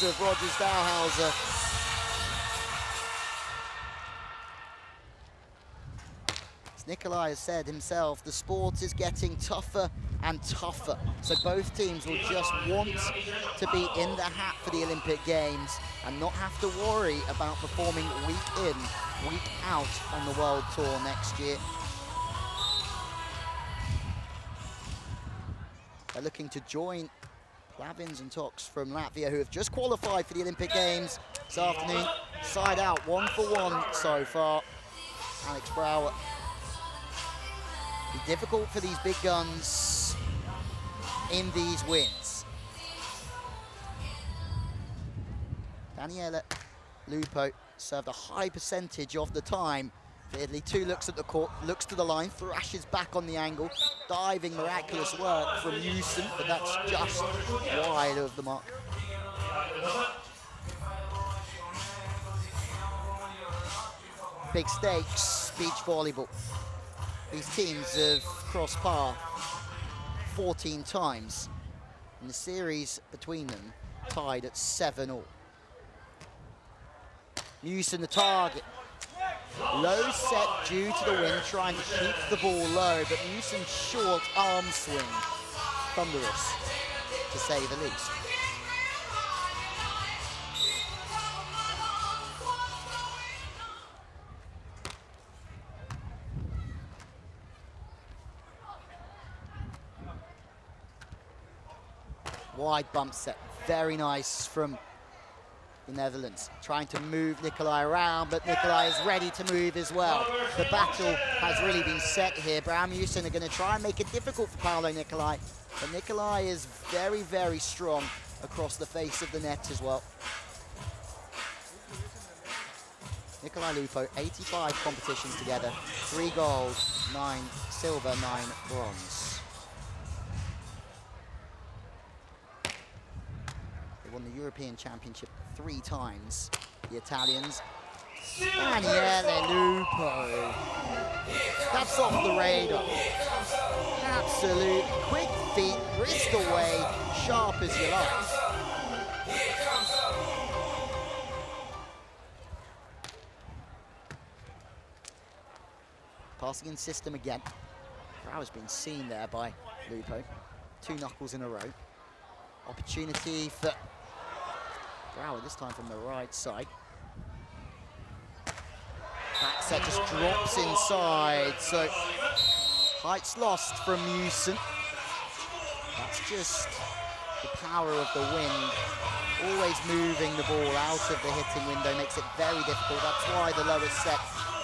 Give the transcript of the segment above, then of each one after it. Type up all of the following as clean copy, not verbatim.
of Rogers Dowhauser. As Nicolai has said himself, the sport is getting tougher and tougher. So both teams will just want to be in the hat for the Olympic Games and not have to worry about performing week in, week out on the World Tour next year. They're looking to join Plavins and Toks from Latvia, who have just qualified for the Olympic Games this afternoon. Side out, 1-for-1 so far. Alex Brouwer. Be difficult for these big guns in these wins. Daniela Lupo served a high percentage of the time for Italy. 2 looks at the court, looks to the line, thrashes back on the angle. Diving, miraculous work from Meeuwsen, but that's just wide of the mark. Big stakes, beach volleyball. These teams have crossed paths 14 times, and the series between them tied at 7-all. Meeuwsen the target. Low set due to the wind, trying to keep the ball low, but Meeuwsen's short arm swing, thunderous, to say the least. Wide bump set, very nice from the Netherlands. Trying to move Nicolai around, but Nicolai is ready to move as well. The battle has really been set here. Brouwer and Meeuwsen are going to try and make it difficult for Paolo Nicolai, but Nicolai is very, very strong across the face of the net as well. Nicolai Lupo, 85 competitions together, 3 gold, 9 silver, 9 bronze. They won the European Championship 3 times, the Italians. Daniele Lupo. That's off the radar. Absolute quick feet, wrist away, sharp as you like. Passing in system again. Brouwer's been seen there by Lupo. 2 knuckles in a row. Opportunity for Brouwer, this time from the right side. Back set just drops inside, so height's lost from Meeuwsen. That's just the power of the wind. Always moving the ball out of the hitting window makes it very difficult. That's why the lowest set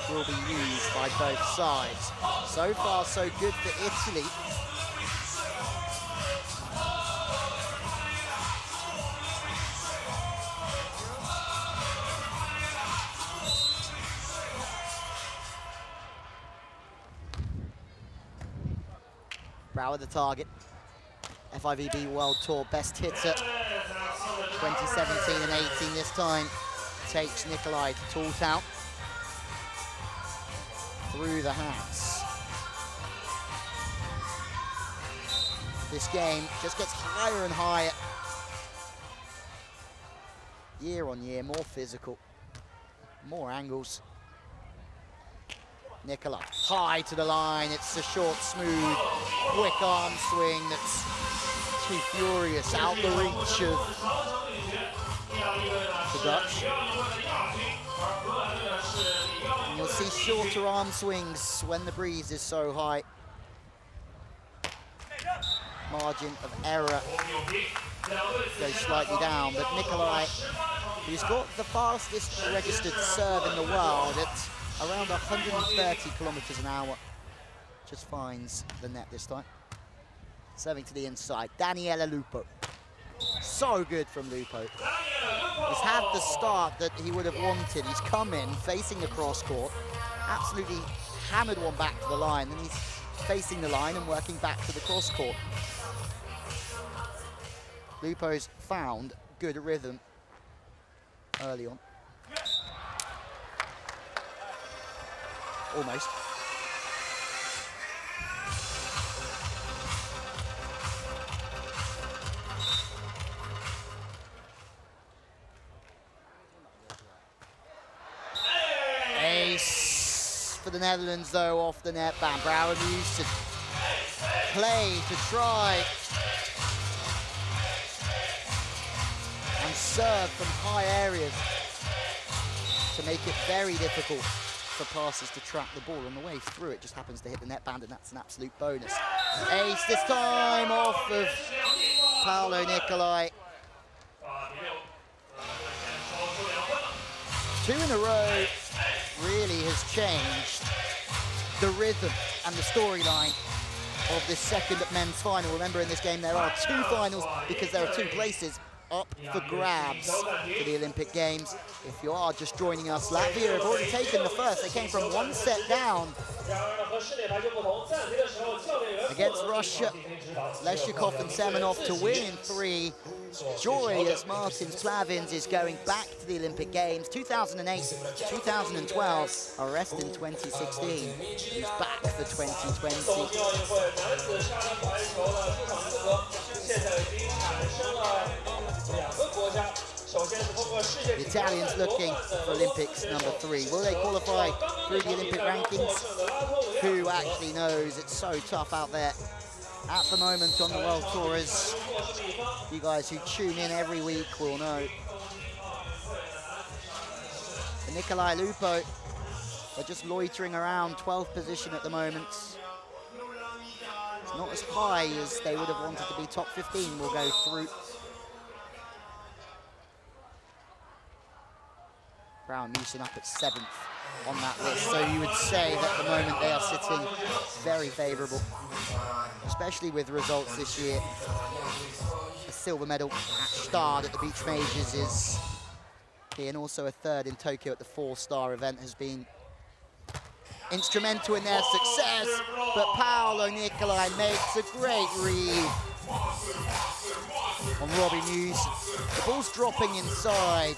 will be used by both sides. So far, so good for Italy. Brouwer the target. FIVB World Tour best hitter. 2017 and 18 this time. Takes Nicolai to Tooltown. Through the hands. This game just gets higher and higher. Year on year, more physical. More angles. Nicolai, high to the line. It's a short, smooth, quick arm swing that's too furious, out the reach of the Dutch. And you'll see shorter arm swings when the breeze is so high. Margin of error goes slightly down, but Nicolai, who's got the fastest registered serve in the world, it's around 130 kilometers an hour. Just finds the net this time. Serving to the inside, Daniele Lupo. So good from Lupo. He's had the start that he would have wanted. He's come in, facing the cross court, absolutely hammered one back to the line, then he's facing the line and working back to the cross court. Lupo's found good rhythm early on. Almost. the Netherlands, though, off the net. Brouwer needs to play to try and serve from high areas to make it very difficult for passers to track the ball. On the way through, it just happens to hit the netband, and that's an absolute bonus. Ace this time off of Paolo Nicolai. 2 in a row really has changed the rhythm and the storyline of this second men's final. Remember, in this game there are 2 finals because there are 2 places up for grabs for the Olympic Games. If you are just joining us, Latvia have already taken the first. They came from 1 set down against Russia. Leshchikov and Semenov to win in 3. Joy as Martins Plavins is going back to the Olympic Games. 2008, 2012, arrest in 2016. He's back for 2020. The Italians looking for Olympics number 3. Will they qualify through the Olympic rankings? Who actually knows? It's so tough out there at the moment on the World Tour, as you guys who tune in every week will know. And Nicolai, Lupo are just loitering around 12th position at the moment. It's not as high as they would have wanted to be. Top 15 will go through. Brouwer Meeuwsen up at 7th on that list, so you would say that at the moment they are sitting very favourable, especially with results this year. A silver medal at Stade at the Beach Majors is key, and also a 3rd in Tokyo at the 4-star event has been instrumental in their success. But Paolo Nicolai makes a great read on Robbie Meeuwsen. The ball's dropping inside,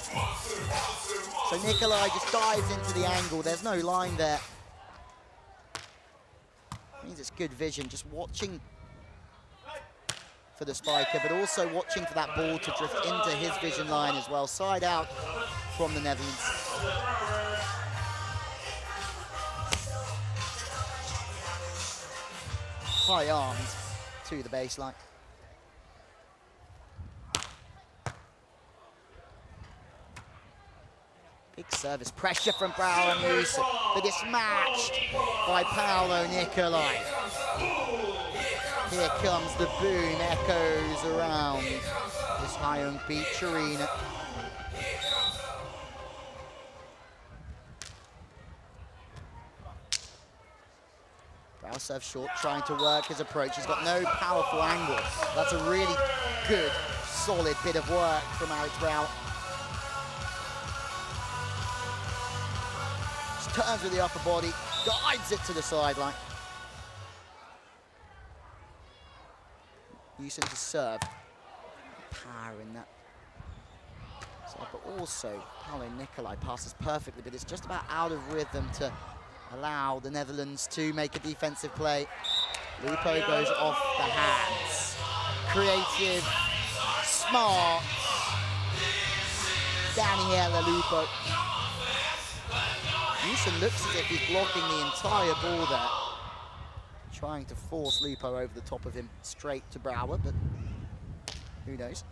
so Nicolai just dives into the angle. There's no line there. Means it's good vision, just watching for the spiker, but also watching for that ball to drift into his vision line as well. Side out from the Netherlands. High arms to the baseline. Big service pressure from Brouwer Meeuwsen, but it's matched by Paolo Nicolai. Here comes the boom, echoes around this Haiyang Beach Arena. Brouwer serves short, trying to work his approach. He's got no powerful angle. That's a really good, solid bit of work from Alex Brouwer. Turns with the upper body, guides it to the sideline. Meeuwsen to serve. Power in that. But also, Paolo Nicolai passes perfectly, but it's just about out of rhythm to allow the Netherlands to make a defensive play. Lupo goes off the hands. Creative, smart. Daniele Lupo. Meeuwsen looks as if he's blocking the entire ball there, trying to force Lupo over the top of him straight to Brouwer, but who knows.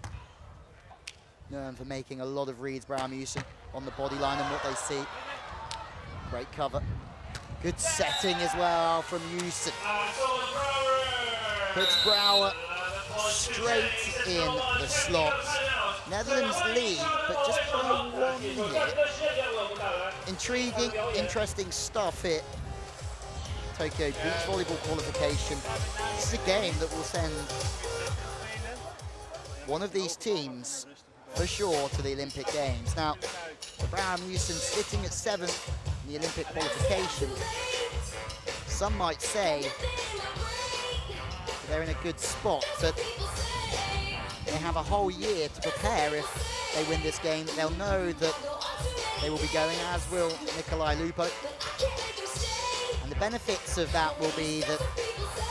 Known for making a lot of reads, Brouwer Meeuwsen, on the body line and what they see. Great cover. Good setting as well from Meeuwsen. Puts Brouwer straight in the slot. Netherlands lead, but just by 1 minute. Intriguing, interesting stuff here. Tokyo Beach Volleyball Qualification. This is a game that will send one of these teams for sure to the Olympic Games. Now, Brouwer Meeuwsen sitting at 7th in the Olympic qualification. Some might say they're in a good spot, but they have a whole year to prepare. If they win this game, they'll know that they will be going, as will Nicolai, Lupo. And the benefits of that will be that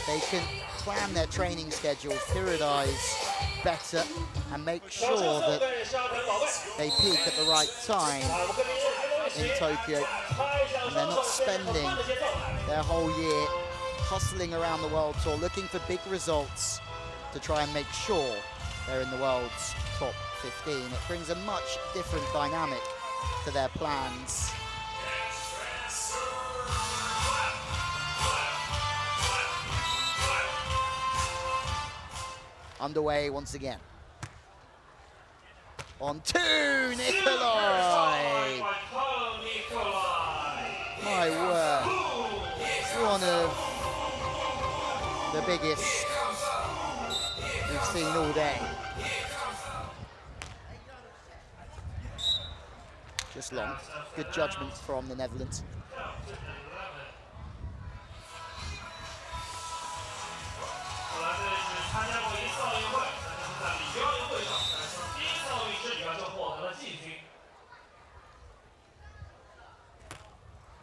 they can plan their training schedules, periodize better, and make sure that they peak at the right time in Tokyo, and they're not spending their whole year hustling around the World Tour, looking for big results to try and make sure they're in the world's top 15. It brings a much different dynamic to their plans. Underway once again. On two, Nicolai! My word. It's one of the biggest we've seen all day. Just long. Good judgment from the Netherlands.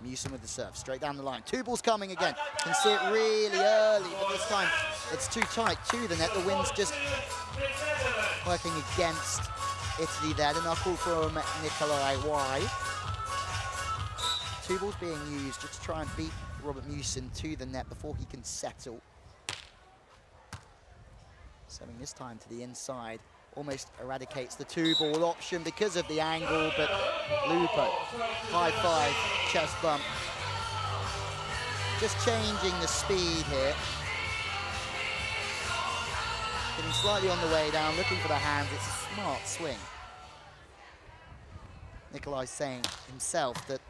Meeuwsen with the serve, straight down the line. Two balls coming again. Can see it really early, but this time it's too tight to the net. The wind's just working against Italy there. The knuckle from Nicolai wide. Two balls being used just to try and beat Robert Meeuwsen to the net before he can settle. Serving this time to the inside. Almost eradicates the two-ball option because of the angle, but Lupo, 5-5, chest bump. Just changing the speed here. Getting slightly on the way down, looking for the hands. It's a smart swing. Nicolai saying himself that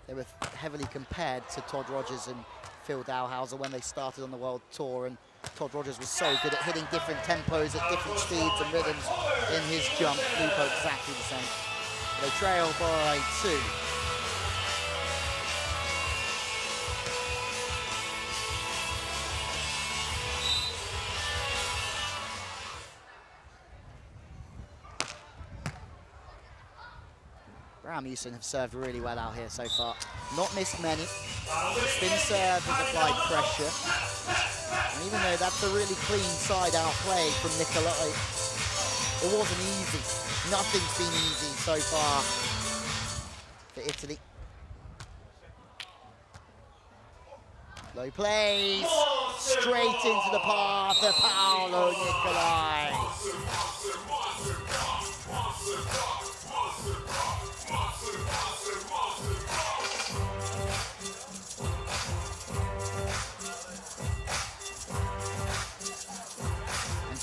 they were heavily compared to Todd Rogers and Phil Dalhausser when they started on the World Tour, and Todd Rogers was so good at hitting different tempos at different speeds and rhythms in his jump. Lupo exactly the same. They trail by 2. Meeuwsen have served really well out here so far. Not missed many. Spin serve has applied pressure. And even though that's a really clean side-out play from Nicolai, it wasn't easy. Nothing's been easy so far for Italy. Low plays, straight into the path of Paolo Nicolai.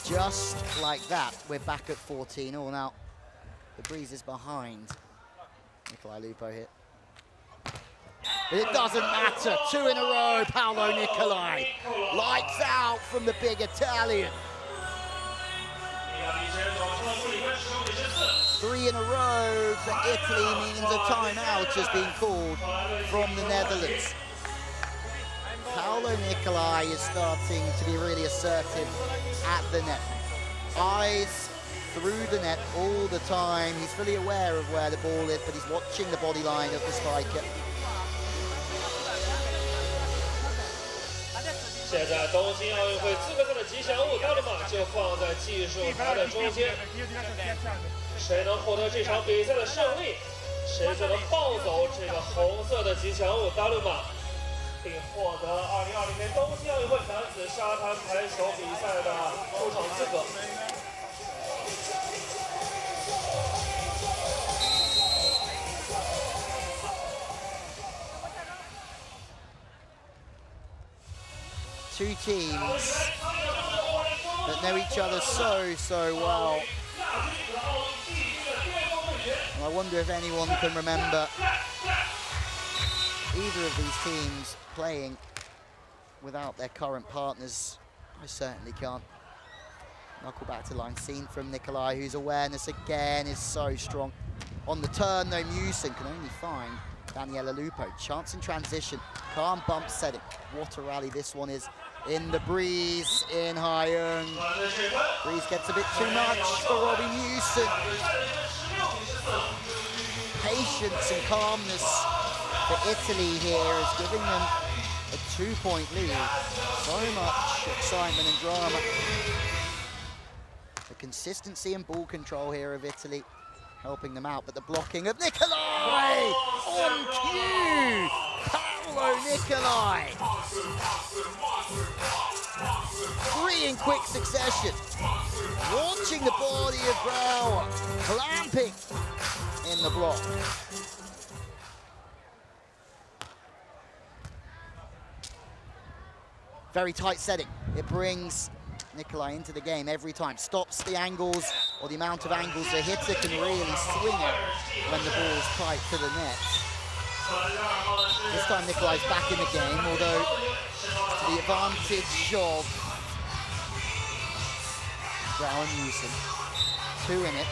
Just like that, we're back at 14-all. Now, the breeze is behind. Nicolai Lupo hit. But it doesn't matter. 2 in a row, Paolo Nicolai. Lights out from the big Italian. 3 in a row for Italy means a timeout has been called from the Netherlands. Paolo Nicolai is starting to be really assertive at the net. Eyes through the net all the time. He's fully aware of where the ball is, but he's watching the body line of the striker. 现在东京奥运会资格赛的吉祥物大鲁马就放在技术台的中间，谁能获得这场比赛的胜利，谁就能抱走这个红色的吉祥物大鲁马，并获得2020年东京奥运会男子沙滩排球比赛的出场资格。 Two teams that know each other so well. And I wonder if anyone can remember either of these teams playing without their current partners. I certainly can't. Knuckle back to line seen from Nicolai, whose awareness again is so strong. On the turn though, Meeuwsen can only find Daniela Lupo. Chance in transition, calm bump setting. What a rally this one is. In the breeze, in Haiyang. Breeze gets a bit too much for Robbie Meeuwsen. Patience and calmness for Italy here is giving them a 2-point lead. So much excitement and drama. The consistency and ball control here of Italy helping them out, but the blocking of Nicolai! On cue! Paolo Nicolai! 3 in quick succession. Launching the body of Brouwer, clamping in the block. Very tight setting. It brings Nicolai into the game every time. Stops the angles, or the amount of angles a hitter can really swing it when the ball's tight to the net. This time Nicolai's back in the game, although to the advantage of Brouwer Meeuwsen. 2 in it.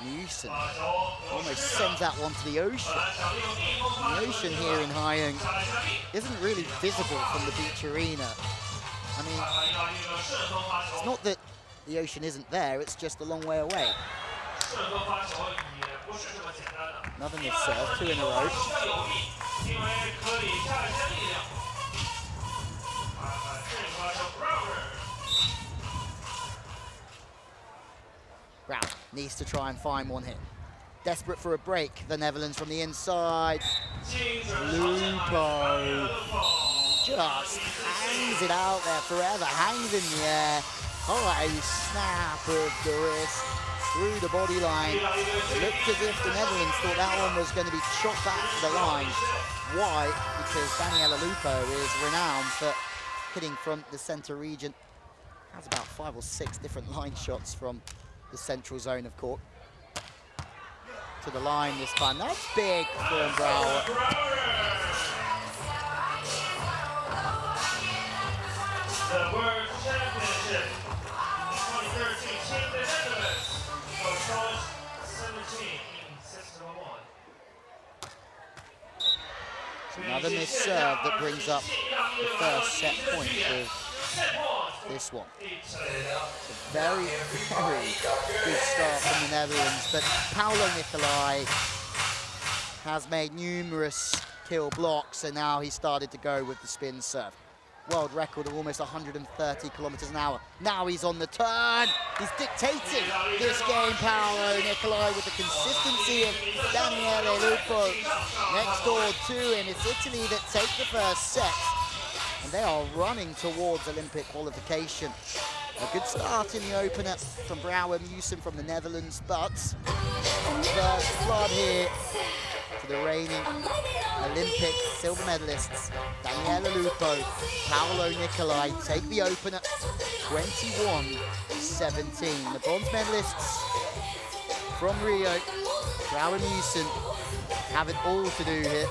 Meeuwsen almost sends that one to the ocean. The ocean here in Haiyang isn't really visible from the beach arena. I mean, it's not that the ocean isn't there, it's just a long way away. Another miss serve, 2 in a row. Brouwer needs to try and find one here. Desperate for a break, the Netherlands from the inside. Lupo just hangs it out there forever, hangs in the air. High snap of the wrist through the body line. It looked as if the Netherlands thought that one was going to be shot back to the line. Why? Because Daniela Lupo is renowned for hitting from the center region. Has about 5 or 6 different line shots from the central zone of court. To the line this time. That's big from Brouwer. The World Championship 2013 Team the Netherlands for College 17 in System 1. Another missed serve that brings up the first set point of this one. It's a very, very good start from the Netherlands, but Paolo Nicolai has made numerous kill blocks, and now he started to go with the spin serve. World record of almost 130 kilometers an hour. Now he's on the turn. He's dictating this game, Paolo Nicolai, with the consistency of Daniele Lupo. Next door to him, it's Italy that take the first set, and they are running towards Olympic qualification. A good start in the opener from Brouwer Meeuwsen from the Netherlands, but first blood here to the reigning Olympic silver medalists, Daniela Lupo, Paolo Nicolai take the opener, 21-17. The bronze medalists from Rio, Brouwer Meeuwsen, have it all to do here.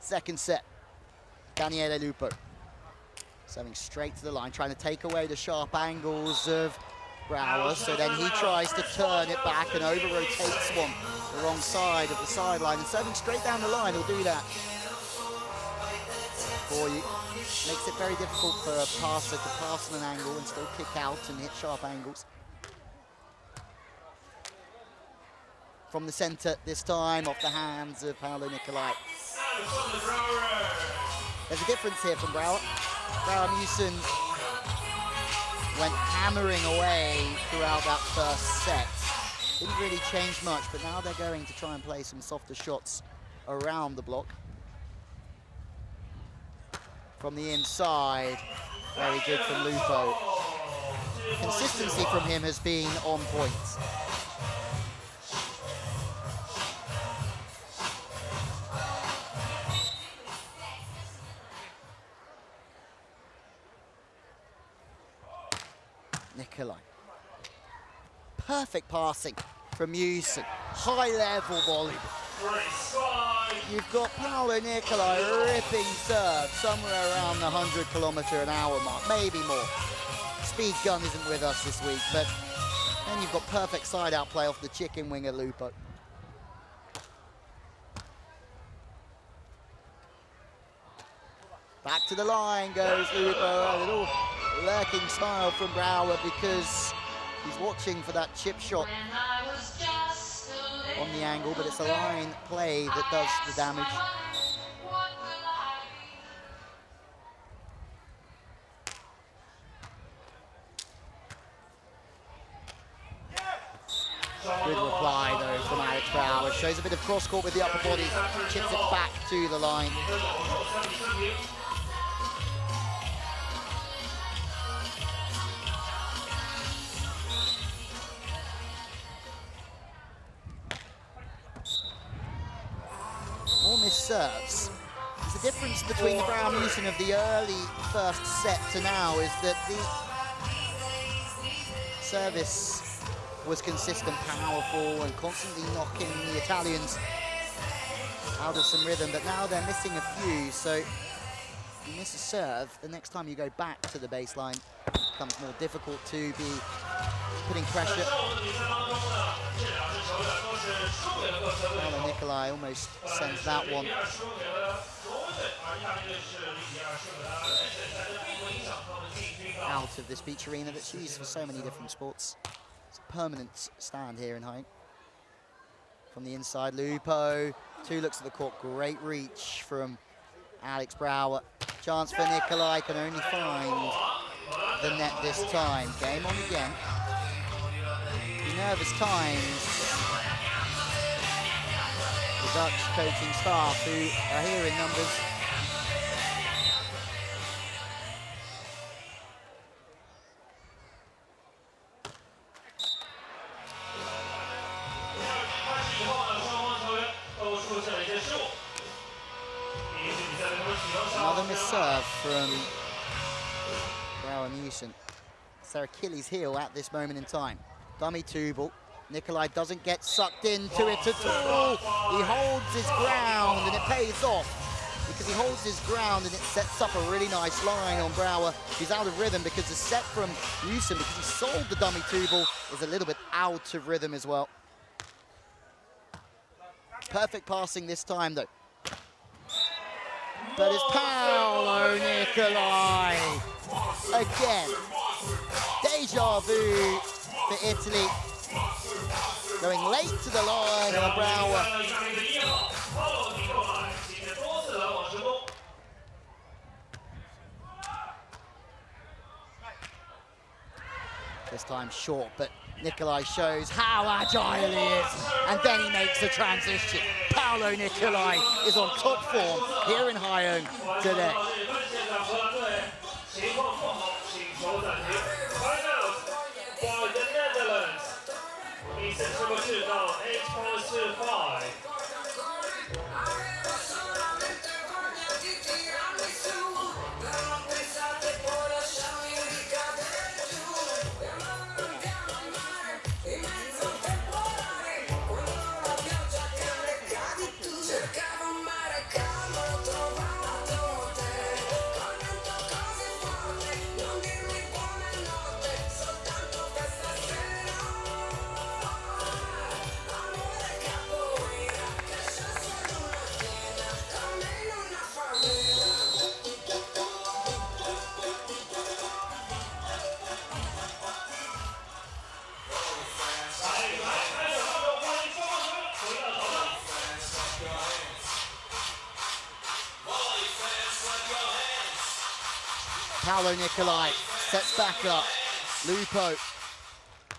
Second set, Daniele Lupo serving straight to the line, trying to take away the sharp angles of Brouwer, so then he tries to turn it back and over-rotates one the wrong side of the sideline, and serving straight down the line, he'll do that for you. Makes it very difficult for a passer to pass on an angle and still kick out and hit sharp angles. From the center this time, off the hands of Paolo Nicolai. There's a difference here from Brouwer. Brouwer Meeuwsen went hammering away throughout that first set. Didn't really change much, but now they're going to try and play some softer shots around the block. From the inside, very good from Lupo. Consistency from him has been on point. Nicolai. Perfect passing from Meeuwsen. High-level volleyball. You've got Paolo Nicolai ripping serve somewhere around the 100km/h mark, maybe more. Speed gun isn't with us this week, but then you've got perfect side-out play off the chicken winger Lupo. Back to the line goes Lupo, a little lurking smile from Brouwer because he's watching for that chip shot on the angle, but it's a line play that does the damage. Good reply though from Alex Brouwer. Shows a bit of cross court with the upper body, chips it back to the line. More missed serves. The difference between the Brouwer Meeuwsen of the early first set to now is that the service was consistent, powerful, and constantly knocking the Italians out of some rhythm, but now they're missing a few, so if you miss a serve, the next time you go back to the baseline, it becomes more difficult to be putting pressure. Nicolai almost sends that one. Out of this beach arena that's used for so many different sports. It's a permanent stand here in Haiyang. From the inside, Lupo, 2 looks at the court, great reach from Alex Brouwer. Chance for Nicolai, can only find the net this time. Game on again. Nervous times. The Dutch coaching staff who are here in numbers. Another missed serve from Brouwer Meeuwsen. It's their Achilles heel at this moment in time. Dummy 2-ball. Nicolai doesn't get sucked into it at all. He holds his ground and it pays off because he holds his ground and it sets up a really nice line on Brouwer. He's out of rhythm because the set from Meeuwsen, because he sold the dummy 2-ball, is a little bit out of rhythm as well. Perfect passing this time though. But it's Paolo Nicolai again. Deja vu for Italy. Going late to the line on Brouwer. This time short, but Nicolai shows how agile he is. And then he makes the transition. Paolo Nicolai is on top form here in Haiyang today. Paolo Nicolai sets back up. Lupo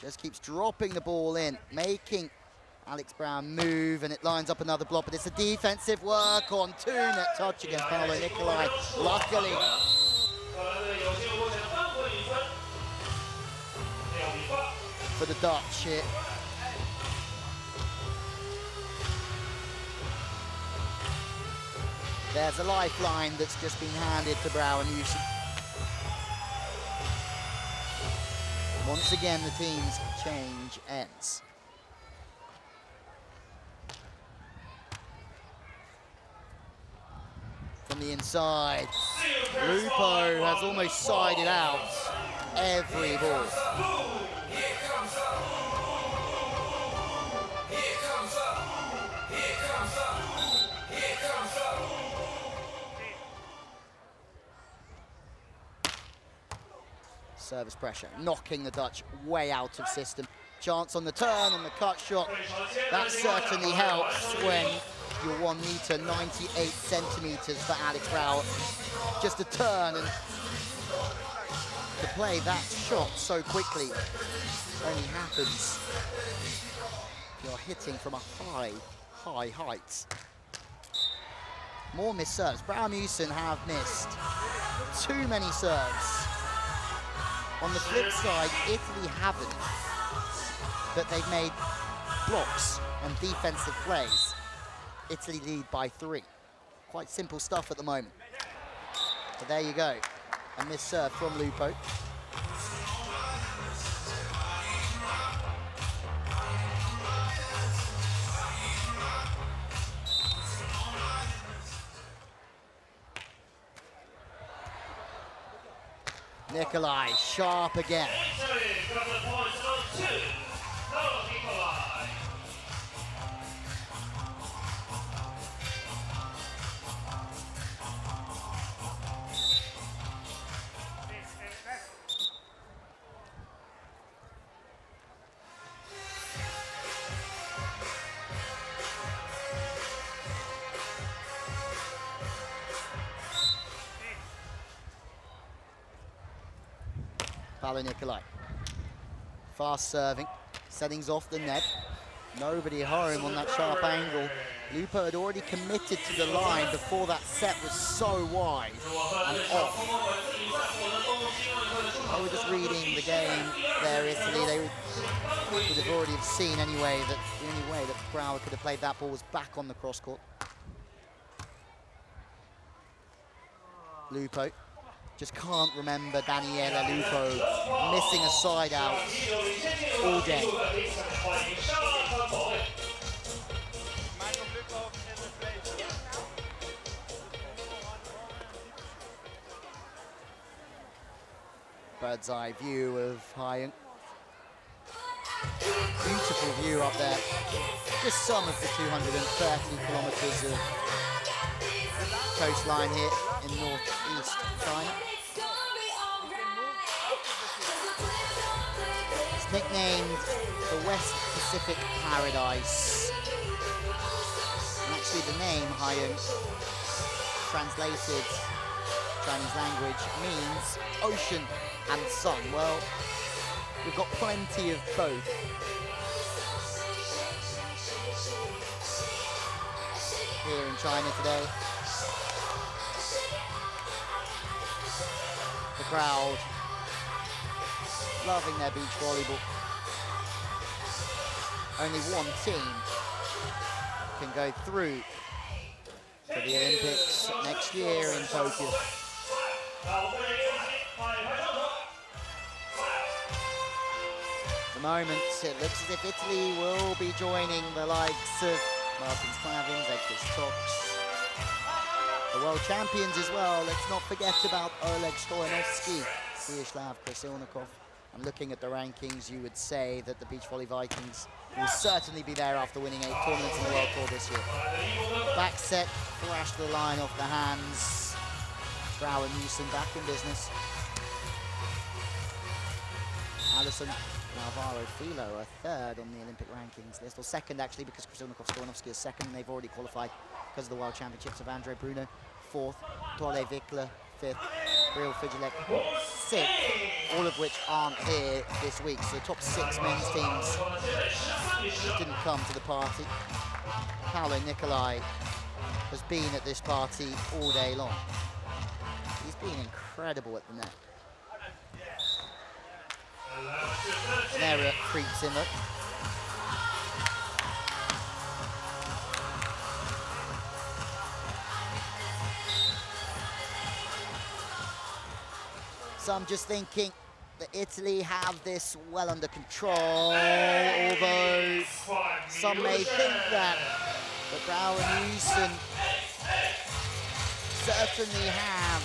just keeps dropping the ball in, making Alex Brouwer move, and it lines up another block, but it's a defensive work on 2-net touch against Paolo Nicolai. Luckily, for the Dutch here. There's a lifeline that's just been handed to Brouwer Meeuwsen. Once again, the team's change ends. the inside. Lupo has almost sided out every ball. Service pressure, knocking the Dutch way out of system. Chance on the turn and the cut shot. That certainly helps when you're 1 meter 98 centimeters for Alex Brouwer. Just a turn, and to play that shot so quickly only happens if you're hitting from a high height. More missed serves. Brouwer Meeuwsen have missed too many serves. On the flip side, Italy haven't, but they've made blocks and defensive plays. Italy lead by 3. Quite simple stuff at the moment. But there you go, a missed serve from Lupo. Nicolai, sharp again. Nicolai, fast serving, settings off the net, nobody home on that sharp angle. Lupo had already committed to the line before that set was so wide and off. They were just reading the game there, Italy. They would have already seen anyway that the only way that Brouwer could have played that ball was back on the cross court. Lupo. Just can't remember Daniele Lupo missing a side out all day. Bird's eye view of Haiyang. Beautiful view up there. Just some of the 230 kilometers of coastline here in northeast China. It's nicknamed the West Pacific Paradise. And actually the name Haiyang, translated Chinese language, means ocean and sun. Well, we've got plenty of both. Here in China today. The crowd loving their beach volleyball. Only one team can go through to the Olympics next year in Tokyo. At the moment, it looks as if Italy will be joining the likes of Martins Clavins, Ekis Toks, the world champions as well. Let's not forget about Oleg Stoyanovsky, Vyacheslav Krasilnikov. And looking at the rankings, you would say that the Beach Volley Vikings will certainly be there after winning 8 tournaments in the World Tour this year. Back set, thrashed the line off the hands. Brouwer Meeuwsen back in business. Alison Navarro Filo are 3rd on the Olympic rankings list, or 2nd actually, because Krasilnikov Stoyanovsky is 2nd, and they've already qualified because of the World Championships of Andre Bruno, 4th, Tolle Vikler, 5th, Real Fidjelek, 6th, all of which aren't here this week. So the top 6 men's teams didn't come to the party. Paolo Nicolai has been at this party all day long. He's been incredible at the net. An error creeps in though. So I'm just thinking that Italy have this well under control, although some may think that. But Brouwer Meeuwsen certainly have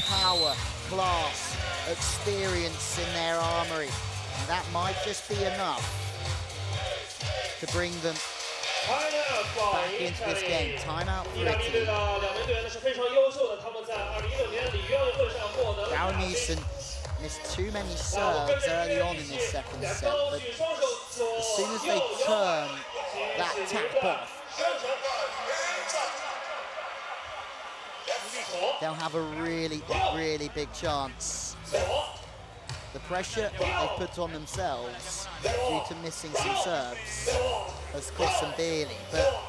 power, class, experience in their armory. And that might just be enough to bring them back into this game. Timeout for Italy. Meeuwsen missed too many serves early on in this second set, but as soon as they turn that tap off, they'll have a really, really big chance. The pressure they've put on themselves due to missing some serves has cost them dearly, but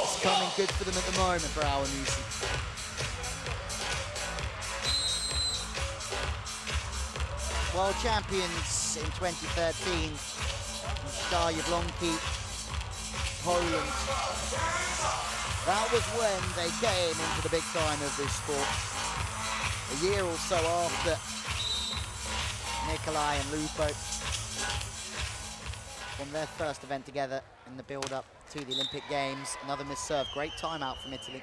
it's coming good for them at the moment, Brouwer Meeuwsen. World champions in 2013, Jablonki, Poland. That was when they came into the big time of this sport. A year or so after Nicolai and Lupo from their first event together in the build-up to the Olympic Games. Another missed serve. Great timeout from Italy.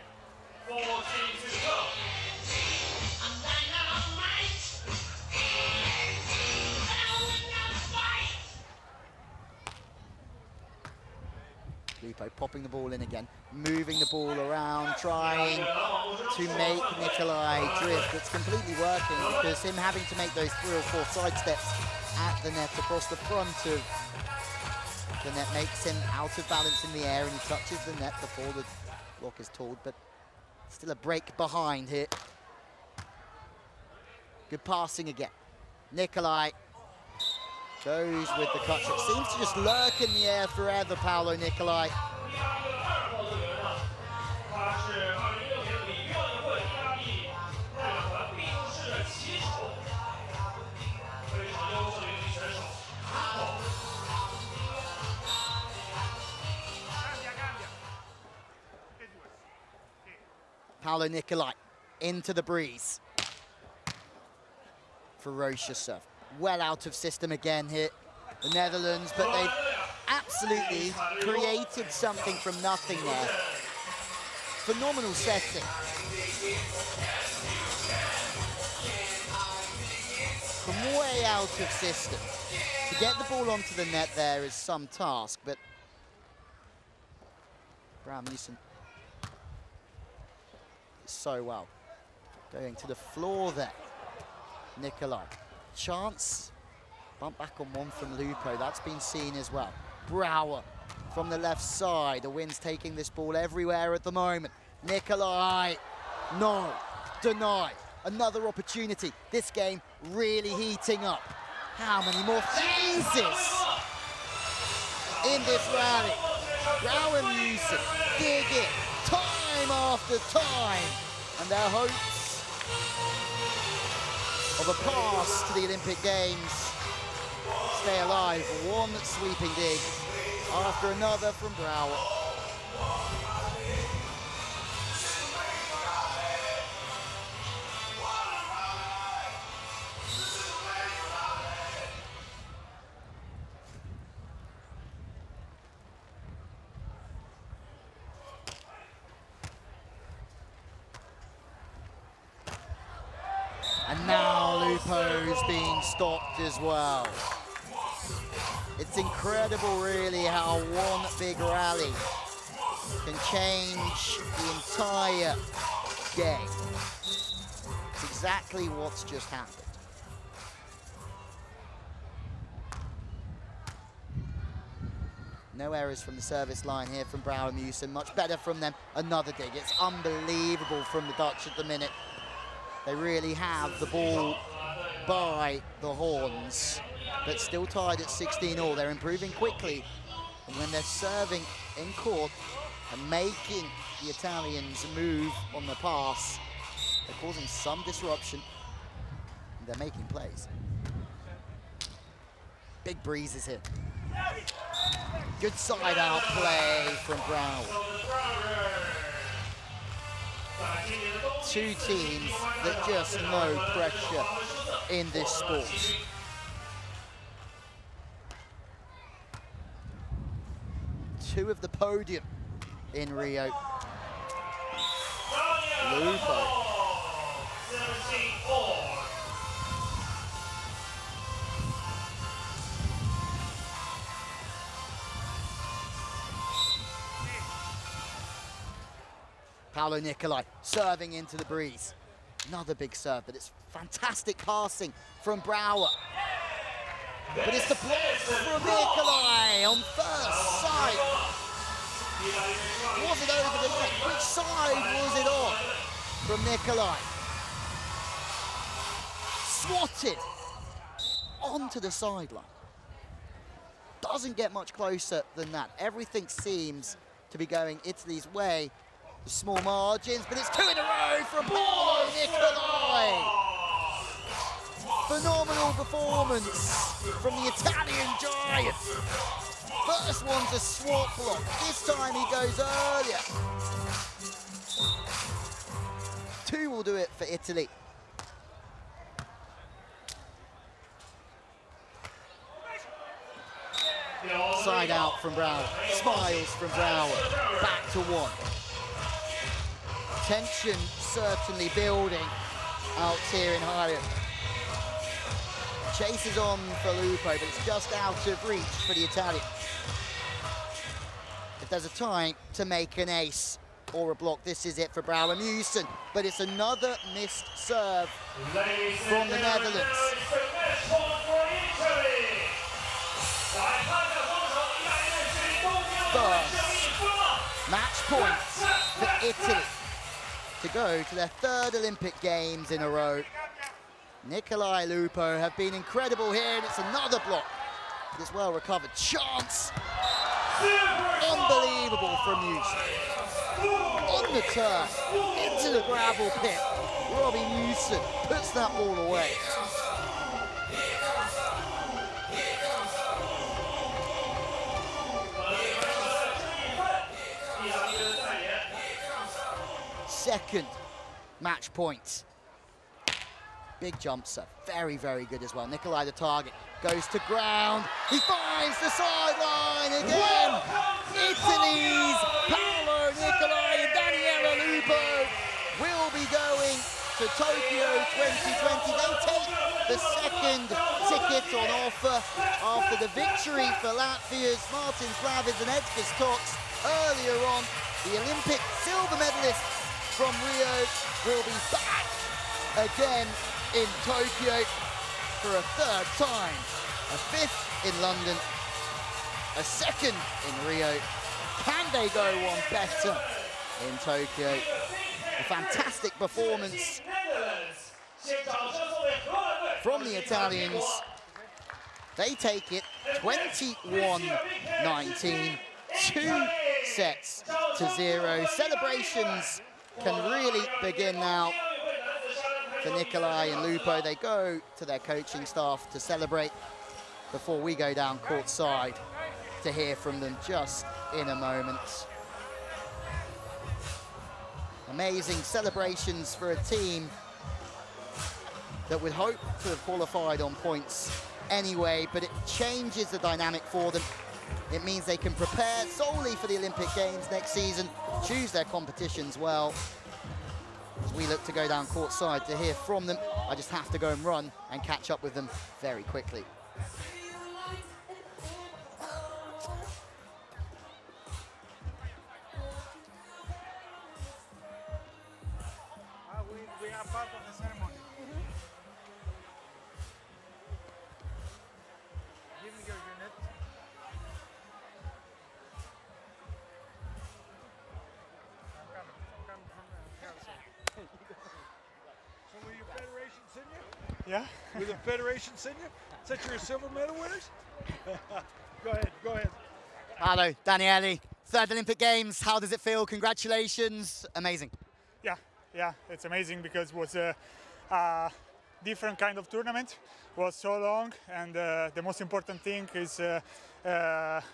Lupo popping the ball in again, moving the ball around, trying to make Nicolai drift. It's completely working because him having to make those 3 or 4 side steps at the net across the front of the net makes him out of balance in the air, and he touches the net before the block is told, but still a break behind here. Good passing again. Nicolai goes with the cut shot. Seems to just lurk in the air forever, Paolo Nicolai. Paolo Nicolai into the breeze. Ferocious serve. Well out of system again here, the Netherlands, but they've absolutely created something from nothing there. Phenomenal setting. From way out of system. To get the ball onto the net there is some task, but Meeuwsen is so well. Going to the floor there. Nicolai. Chance, bump back on one from Lupo, that's been seen as well. Brouwer from the left side, the wind's taking this ball everywhere at the moment. Nicolai, no, denied. Another opportunity, this game really heating up. How many more phases in this rally? Brouwer Meeuwsen dig it, time after time, and their hopes of a pass to the Olympic Games stay alive. One sweeping dig after another from Brouwer. And now Lupo's being stopped as well. It's incredible really how one big rally can change the entire game. It's exactly what's just happened. No errors from the service line here from Brouwer Meeuwsen. Much better from them. Another dig. It's unbelievable from the Dutch at the minute. They really have the ball by the horns, but still tied at 16-all. They're improving quickly, and when they're serving in court and making the Italians move on the pass, they're causing some disruption, and they're making plays. Big breezes here. Good side-out play from Brouwer. Two teams that just know pressure in this sport. Two of the podium in Rio. Lupo. Paolo Nicolai serving into the breeze. Another big serve, but it's fantastic passing from Brouwer. But it's the block from Nicolai on first sight. Was it over the net? Which side was it on from Nicolai? Swatted onto the sideline. Doesn't get much closer than that. Everything seems to be going Italy's way. The small margins, but it's 2 in a row from Paolo Nicolai. Phenomenal performance from the Italian giant. First one's a swap block. This time he goes earlier. 2 will do it for Italy. Side out from Brouwer. Smiles from Brouwer. Back to 1. Tension certainly building out here in Haiyang. Chases on for Lupo, but it's just out of reach for the Italian. If there's a time to make an ace or a block, this is it for Brouwer. Meeuwsen, but it's another missed serve from the Netherlands. First match point for Italy to go to their 3rd Olympic Games in a row. Nicolai, Lupo have been incredible here, and it's another block. It's well recovered. Chance! Unbelievable from Meeuwsen. On the turn, into the gravel pit. Robbie Meeuwsen puts that ball away. Second match point. Big jump serve, very, very good as well. Nicolai the target, goes to ground. He finds the sideline again. Italy's Paolo Nicolai and Daniele Lupo will be going to Tokyo 2020. They take the 2nd ticket on offer after the victory for Latvia's Martins Blavids and Edgars Toks earlier on. The Olympic silver medalists from Rio will be back again in Tokyo for a 3rd time. A 5th in London, a 2nd in Rio. Can they go one better in Tokyo? A fantastic performance from the Italians. They take it 21-19, 2 sets to 0. Celebrations can really begin now for Nicolai and Lupo. They go to their coaching staff to celebrate before we go down courtside to hear from them just in a moment. Amazing celebrations for a team that would hope to have qualified on points anyway, but it changes the dynamic for them. It means they can prepare solely for the Olympic Games next season, choose their competitions well. As we look to go down courtside to hear from them, I just have to go and run and catch up with them very quickly. We are part of the ceremony. Give me your unit. I'm coming from the council. So will your federation send you? Yeah? Will the federation send you? Such you're silver medal winners? Go ahead. Hello, Daniele. 3rd Olympic Games, how does it feel? Congratulations, amazing. Yeah, it's amazing because it was a different kind of tournament. It was so long, and the most important thing is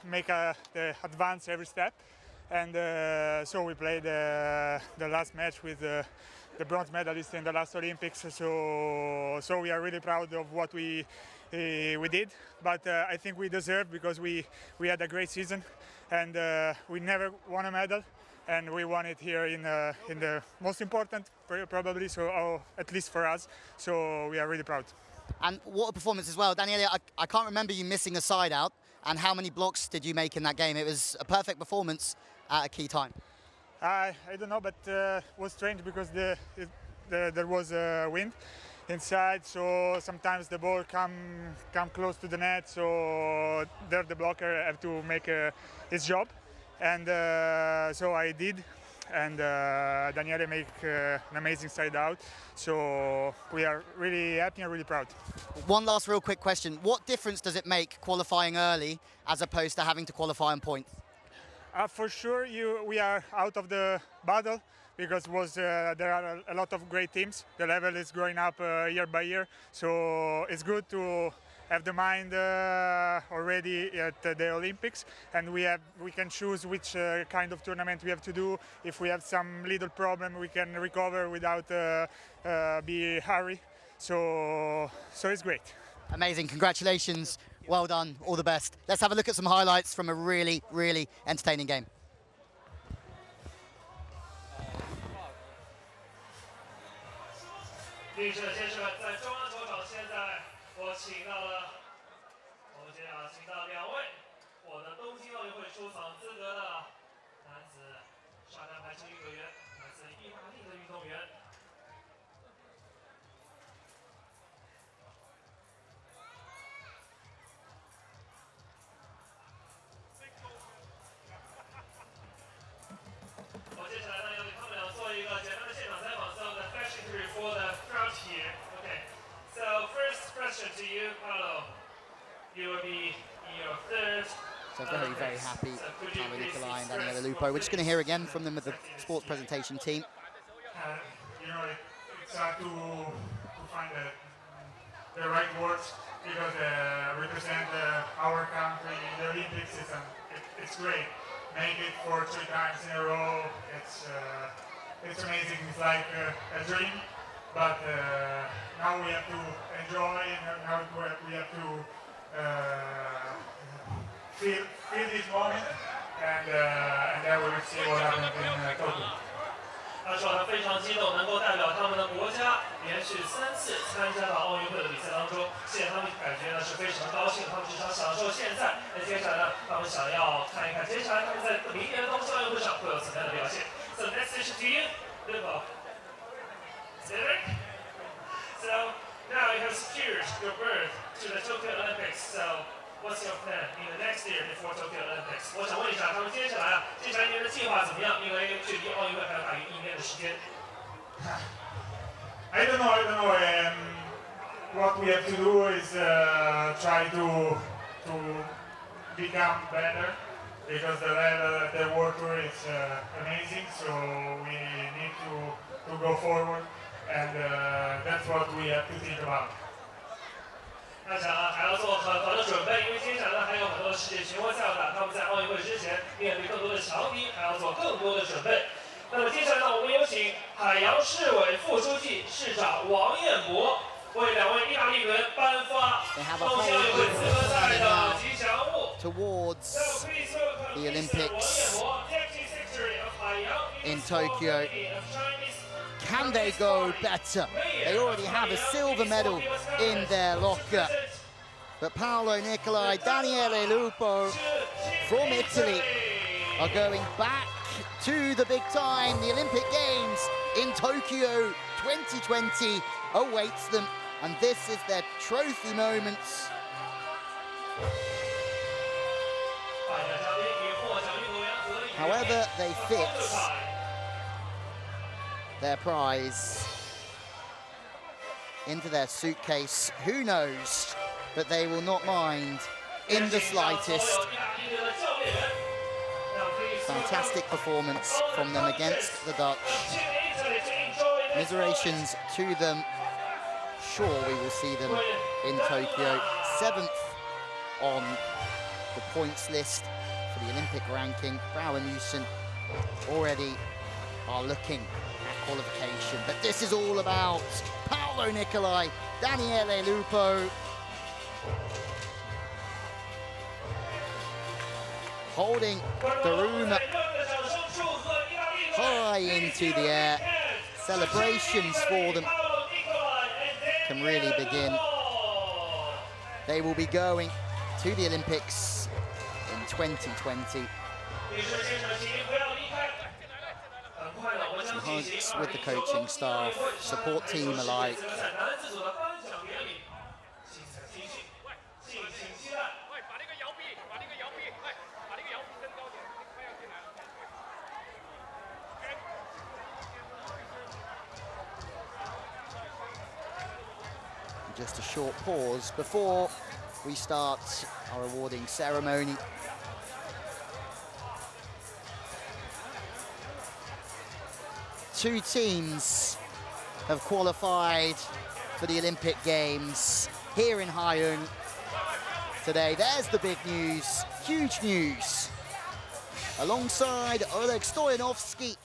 make the advance every step. And so we played the last match with the bronze medalist in the last Olympics. So we are really proud of what we did. But I think we deserved because we had a great season, and we never won a medal. and we won it here in the most important, probably, so at least for us. So we are really proud. And what a performance as well. Daniele, I can't remember you missing a side out. And how many blocks did you make in that game? It was a perfect performance at a key time. I don't know, but it was strange because there was a wind inside, so sometimes the ball come close to the net, so there the blocker have to make his job, and so I did, and Daniele make an amazing side out, so we are really happy and really proud. One last real quick question. What difference does it make qualifying early as opposed to having to qualify on points? For sure, we are out of the battle because there are a lot of great teams. The level is growing up year by year, so it's good to have the mind already at the Olympics, and we can choose which kind of tournament we have to do. If we have some little problem, we can recover without be hurry. So it's great. Amazing, congratulations. Well done, all the best. Let's have a look at some highlights from a really, really entertaining game. To you, Paolo. You will be in your third. So very, very happy, Paolo Nicolai and Daniele Lupo. We're just going to hear again from them with the sports presentation team. You know, it's hard to find the right words because represent our country in the Olympics. It's great. Make it for 3 times in a row. It's amazing. It's like a dream. But now we have to enjoy, and now we have to feel this moment, and then we will see what happens in Tokyo. 他说他非常激动，能够代表他们的国家连续3次参加到奥运会的比赛当中，现在他们感觉呢是非常高兴，他们只想享受现在。那接下来呢，他们想要看一看接下来他们在明年的冬季奥运会上会有怎么样的表现。So next question to you, Lupo. So now you have secured your berth to the Tokyo Olympics. So what's your plan in the next year before Tokyo Olympics? 我想问一下，他们接下来一年的计划怎么样？因为距离奥运会还有大约1年的时间。I don't know. What we have to do is try to become better because the level at the World Tour is amazing. So we need to go forward. And that's what we have to think about. 他想还要做很好的准备，因为接下来还有很多的世界巡回赛要打，他们在奥运会之前面对更多的强敌，还要做更多的准备。那么接下来呢，我们有请海洋市委副书记、市长王彦博为2位意大利人颁发冬季奥运会资格赛的吉祥物。Towards the Olympics in Tokyo. Can they go better? They already have a silver medal in their locker. But Paolo Nicolai, Daniele Lupo from Italy are going back to the big time. The Olympic Games in Tokyo 2020 awaits them, and this is their trophy moments. However they fit their prize into their suitcase, who knows, but they will not mind in the slightest. Fantastic performance from them against the Dutch. Commiserations to them. Sure, we will see them in Tokyo. 7th on the points list for the Olympic ranking. Brouwer and Meeuwsen already are looking at qualification. But this is all about Paolo Nicolai, Daniele Lupo. Holding the room high into the air. Celebrations for them can really begin. They will be going to the Olympics in 2020. Some hugs with the coaching staff, support team alike. Just a short pause before we start our awarding ceremony. Two teams have qualified for the Olympic Games here in Haiyang today. There's the big news, huge news. Alongside Oleg Stoyanovsky.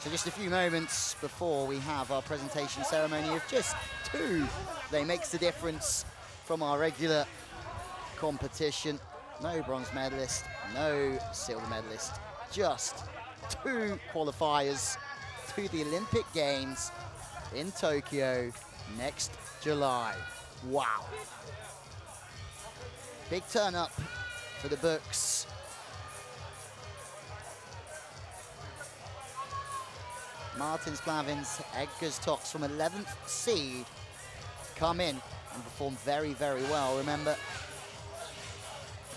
So just a few moments before we have our presentation ceremony of just two. They makes the difference from our regular competition. No bronze medalist, no silver medalist, just two qualifiers to the Olympic Games in Tokyo next July. Wow. Big turn up for the books. Martins Plavins, Edgar's Tox from 11th seed come in and perform very, very well. Remember,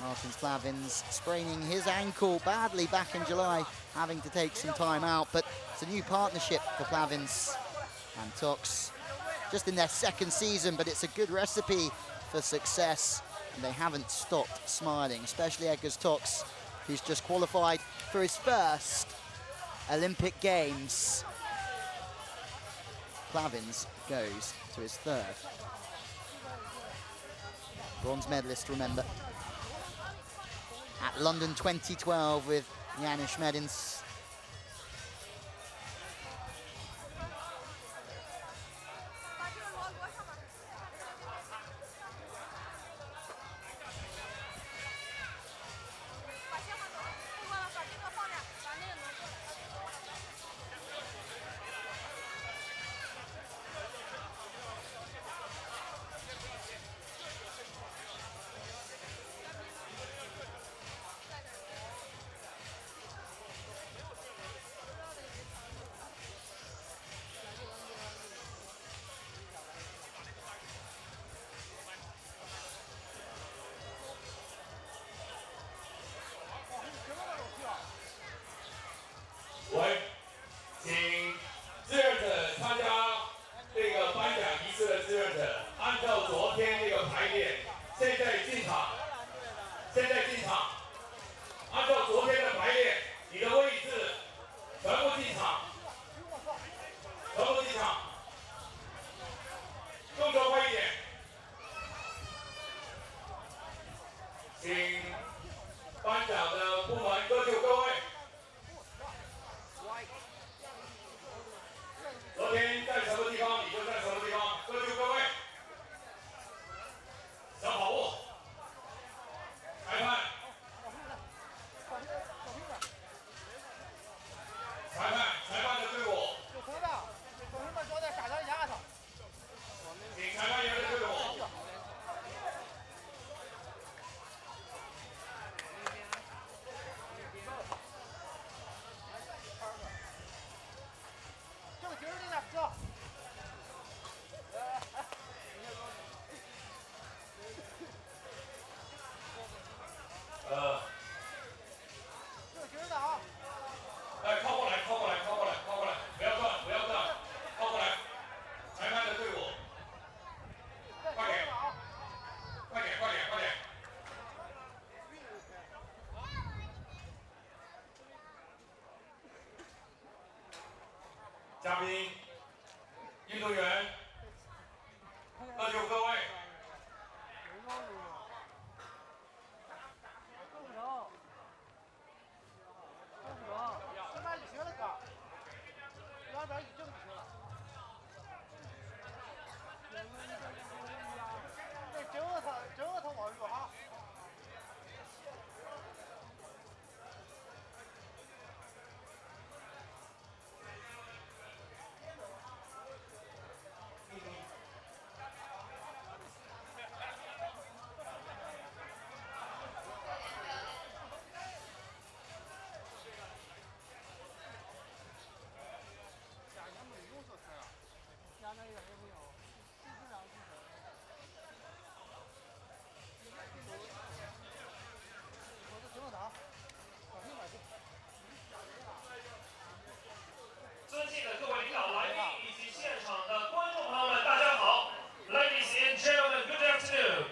Martins Plavins spraining his ankle badly back in July, having to take some time out, but it's a new partnership for Plavins and Tox. Just in their second season, but it's a good recipe for success, and they haven't stopped smiling, especially Edgar's Tox, who's just qualified for his first Olympic Games. Plavins goes to his third. Bronze medalist, remember, at London 2012 with Janusz Medins. 名运动员，那就各位。 尊敬的各位领导来宾以及现场的观众朋友们，大家好 ，Ladies and gentlemen, good afternoon。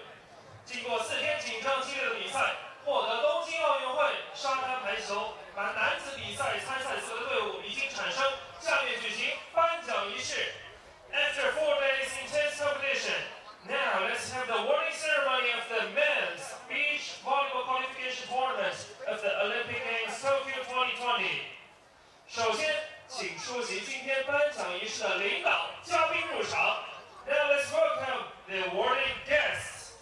经过4天紧张激烈的比赛，获得东京奥运会沙滩排球男子比赛参赛资格的队伍已经产生，下面举行颁奖仪式。After 4 days intense competition, now let's have the awarding ceremony of the men's beach volleyball qualification tournament of the Olympic Games Tokyo 2020。首先。 请出席今天颁奖仪式的领导嘉宾入场。Now let's welcome the awarding guests.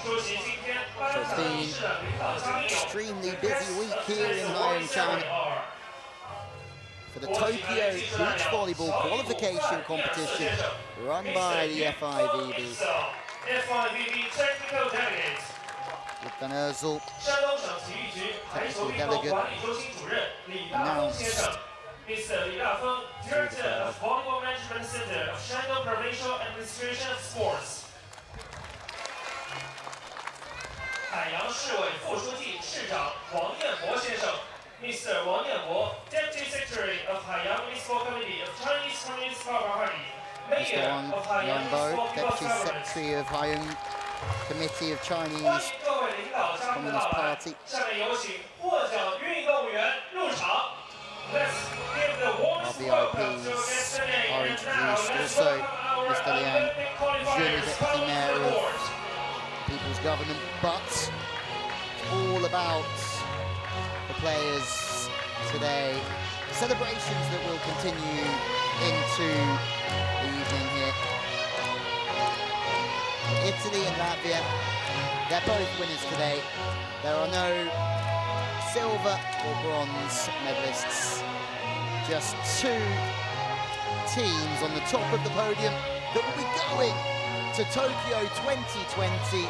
出席今天颁奖仪式的领导嘉宾有 extremely busy week here in Haiyang, China. For the Tokyo Beach Volleyball Qualification competition run by the FIVB. Technical Delegate. With Van Ursel, 山东省体育局排球运动管理中心主任李大峰先生 ，Mr. 李大峰 ，Director of Volleyball Management Center of Shandong Provincial Administration of Sports。海洋市委副书记、市长王彦博先生。 Mr. Wang Yanbo, Deputy Secretary of Haiyang Municipal Committee of Chinese Communist Party, Mayor of Haiyang Municipal Deputy Secretary of Haiyang Committee of Chinese Communist Party. 下面有请获奖运动员入场。Let's give the warmest welcome to guests today. Are introduced. Also, Mr. Liang, Junior Deputy Mayor of People's Government, but it's all about the players today. Celebrations that will continue into the evening here. Italy and Latvia, they're both winners today. There are no silver or bronze medalists. Just 2 teams on the top of the podium that will be going to Tokyo 2020.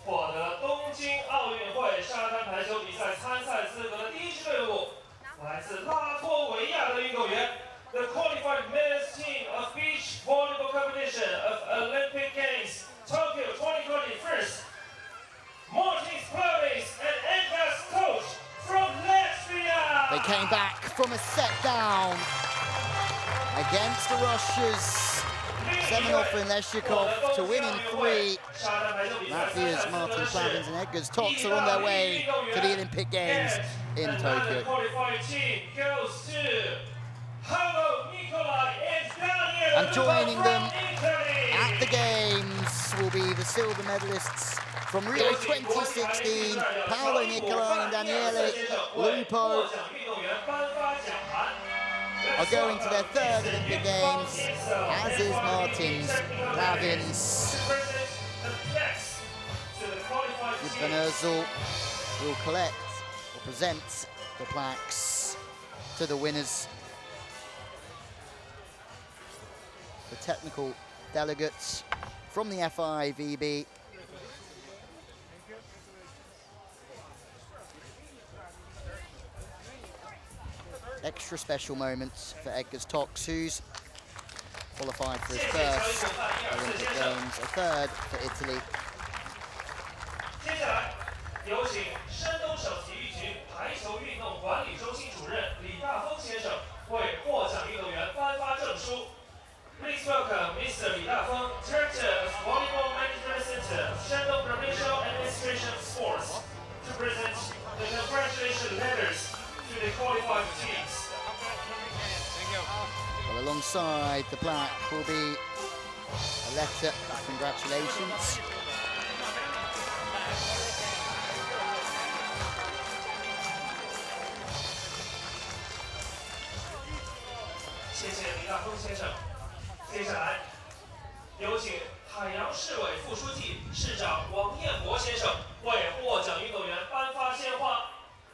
获得东京奥运会沙滩排球比赛参赛资格的第一支队伍，来自拉脱维亚的运动员。The qualified men's team of beach volleyball competition of Olympic Games Tokyo 2020 first. Martins Plavis and Edgar's coach from Latvia. They came back from a set down against the Russians. Semenov and Leshchikov to win in 3. Latvia's Martin Plavins and Edgar's Tox are on their way to the Olympic Games in Tokyo. And joining them at the Games will be the silver medalists from Rio 2016, Paolo Nicolai and Daniele Lupo are going to their 3rd Olympic Games, as is Martins Plavins. Van Ursel will collect or present the plaques to the winners. The technical delegates from the FIVB. Extra special moments for Edgar's Tox, who's qualified for his 1st Olympic Games, a 3rd for Italy. 接下来有请山东省体育局排球运动管理中心主任李大峰 alongside the plaque will be a letter of congratulations.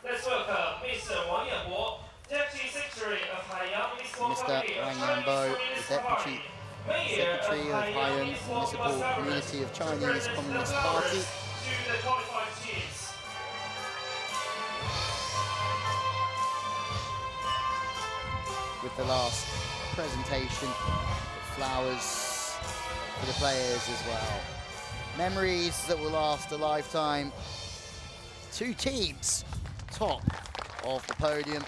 Let's welcome Mr. Wang Yanbo, Deputy Secretary of Haiyang Municipal Mr. Wang Yanbo, the Deputy Secretary of Haiyang Municipal Community of Chinese Communist Party. With the last presentation of flowers for the players as well. Memories that will last a lifetime. Two teams top of the podium.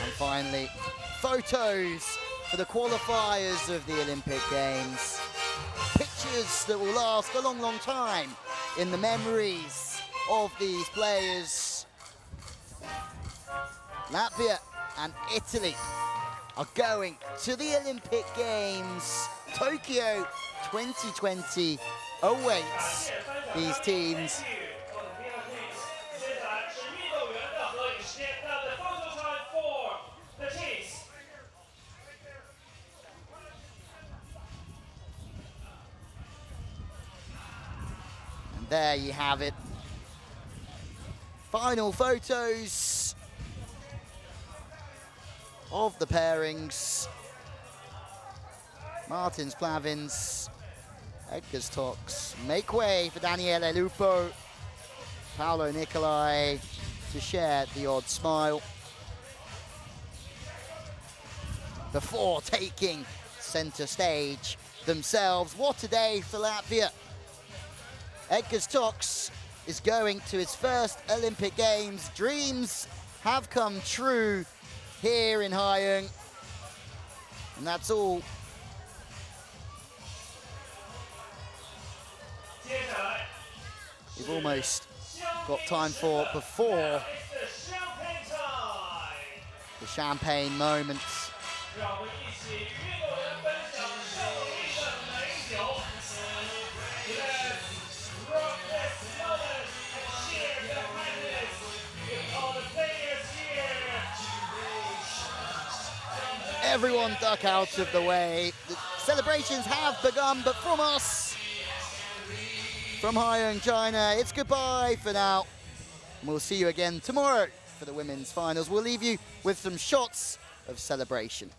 And finally, photos for the qualifiers of the Olympic Games. Pictures that will last a long, long time in the memories of these players. Latvia and Italy are going to the Olympic Games. Tokyo 2020 awaits these teams. And there you have it. Final photos of the pairings. Martins Plavins, Edgar's Tox make way for Daniele Lupo, Paolo Nicolai to share the odd smile before taking centre stage themselves. What a day for Latvia. Edgar's Tox is going to his first Olympic Games. Dreams have come true here in Haiyang, and that's all. We've almost got time for before the champagne moment. Everyone duck out of the way. The celebrations have begun, but from us, from Haiyang, China, it's goodbye for now. We'll see you again tomorrow for the women's finals. We'll leave you with some shots of celebration.